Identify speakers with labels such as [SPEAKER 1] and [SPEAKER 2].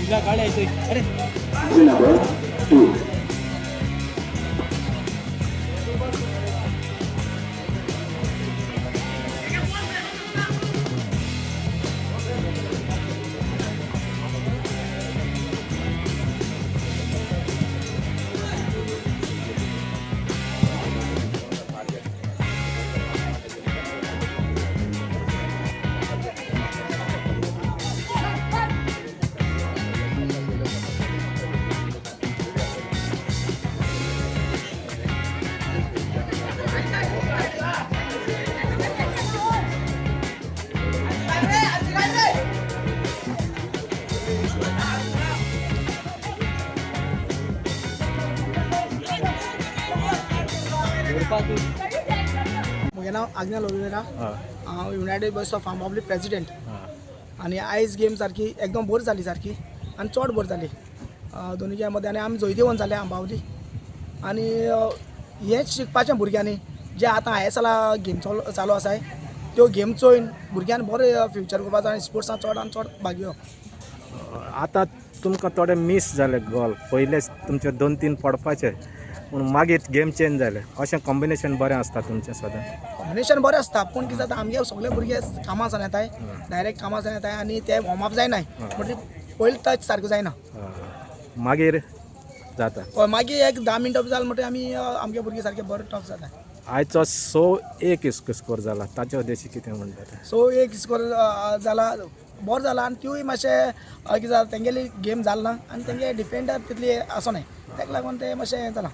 [SPEAKER 1] अरे
[SPEAKER 2] number 2.
[SPEAKER 3] म्हजें नांव आज्ञा लोलवेरा हांव United boys of Ambavali president आनी आयज गेम सारकी एकदम बोर जाली सारकी आनी चड बोर जाली दोनी गेम मदें आनी आमी जैती वन जाले आंबावली आनी हेंच शिकपाचें भुरग्यांनी जे आतां आयएसएला गेम चालू आसाय त्यो गेम चोयन भुरग्यांनी बरें फ्युचर करपाचो आनी स्पोर्ट्सान चड आनी चड भाग घेवप.
[SPEAKER 4] आतां तुमकां थोडे मिस जाले गोल पयलेच तुमचे 2-3 पडपाचे पूण मागीर गेम चेंज जाले अशें कॉम्बिनेशन बरें आसता तुमचें सदां.
[SPEAKER 3] कॉम्बिनेशन बरें आसता पूण कितें जाता आमगे सगळे भुरगे कामासान येताय डायरेक्ट कामासान येताय आनी ते वॉर्मअप जायनाय म्हणजे पयलीं टच सारको जायना
[SPEAKER 4] मागीर जाता
[SPEAKER 3] मागीर एक 10 मिनटां जालें म्हणटकीर आमी आमगे भुरगे सारके बरे टफ जाता.
[SPEAKER 4] आयचो 6-1 स्कोर जाला ताचे उद्देशी कितें म्हणटा
[SPEAKER 3] सो एक स्कोर जाला बरो जाला आनी त्यूय मातशें कितें जाता तेंगेली गेम जाल ना आनी तेंगे डिफेंडर तितली आसोनाय ताका लागून ते मातशें हें जाला.